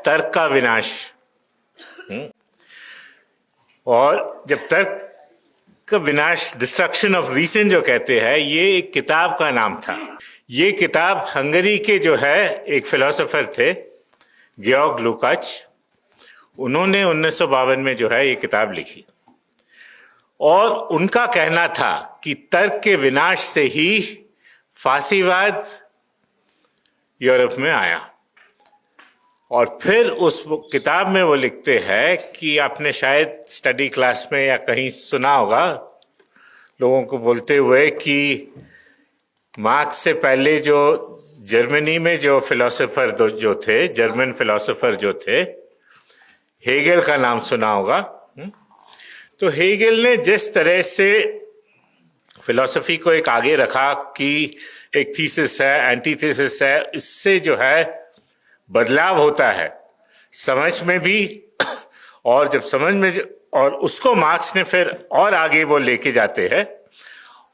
तर्क का विनाश। और जब तर्क का विनाश, डिस्ट्रक्शन ऑफ रीजन जो कहते हैं, ये एक किताब का नाम था। ये किताब हंगरी के जो है एक फिलोसोफर थे, गेorg लुकाच, उन्होंने 1952 में जो है ये किताब लिखी। और उनका कहना था कि तर्क के विनाश से ही फासीवाद यूरोप में आया। और फिर उस किताब में वो लिखते हैं कि आपने शायद स्टडी क्लास में या कहीं सुना होगा लोगों को बोलते हुए कि मार्क्स से पहले जो जर्मनी में जो फिलोसोफर जो थे, जर्मन फिलोसोफर जो थे, हेगेल का नाम सुना होगा। तो हेगेल ने जिस तरह से फिलॉसफी को एक आगे रखा कि एक थीसिस है, एंटीथेसिस है, इससे जो है बदलाव होता है समझ में भी, और जब समझ में, और उसको मार्क्स ने फिर और आगे वो लेके जाते हैं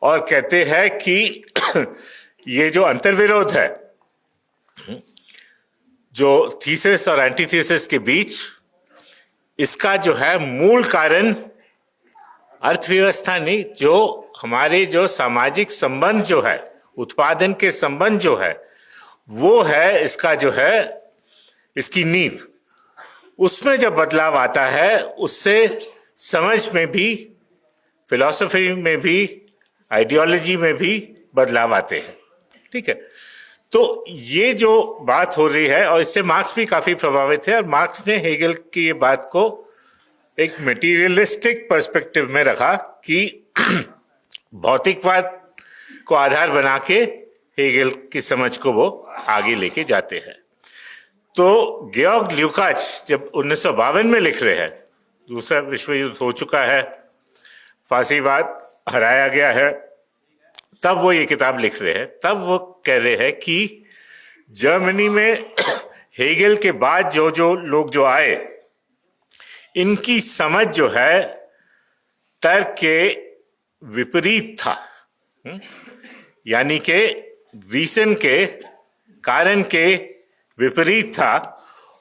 और कहते हैं कि ये जो अंतर्विरोध है जो थीसिस और एंटीथेसिस के बीच, इसका जो है मूल कारण अर्थव्यवस्था नहीं, जो हमारे जो सामाजिक संबंध जो है, उत्पादन के संबंध जो है, वो है इसका जो है इसकी नींव। उसमें जब बदलाव आता है उससे समझ में भी, फिलॉसफी में भी, आइडियोलॉजी में भी बदलाव आते हैं। ठीक है, तो ये जो बात हो रही है, और इससे मार्क्स भी काफी प्रभावित है, और मार्क्स ने हेगेल की ये बात को एक मटेरियलिस्टिक पर्सपेक्टिव में रखा कि भौतिकवाद को आधार बना के हेगेल की समझ को वो आगे लेके जाते हैं। तो गेorg लुकाच जब 1952 में लिख रहे हैं, दूसरा विश्व युद्ध हो चुका है, फासीवाद हराया गया है, तब वो ये किताब लिख रहे हैं। तब वो कह रहे हैं कि जर्मनी में हेगेल के बाद जो लोग जो आए, इनकी समझ जो है तर्क के विपरीत था, यानी कि रीजन के, कारण के विपरीत था।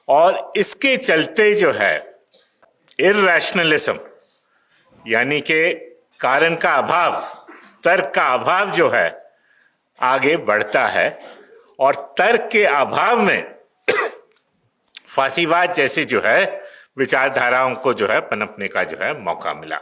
और इसके चलते जो है इरैशनलिज्म, यानी कि कारण का अभाव, तर्क का अभाव जो है आगे बढ़ता है, और तर्क के अभाव में फासीवाद जैसे जो है विचारधाराओं को जो है पनपने का जो है मौका मिला।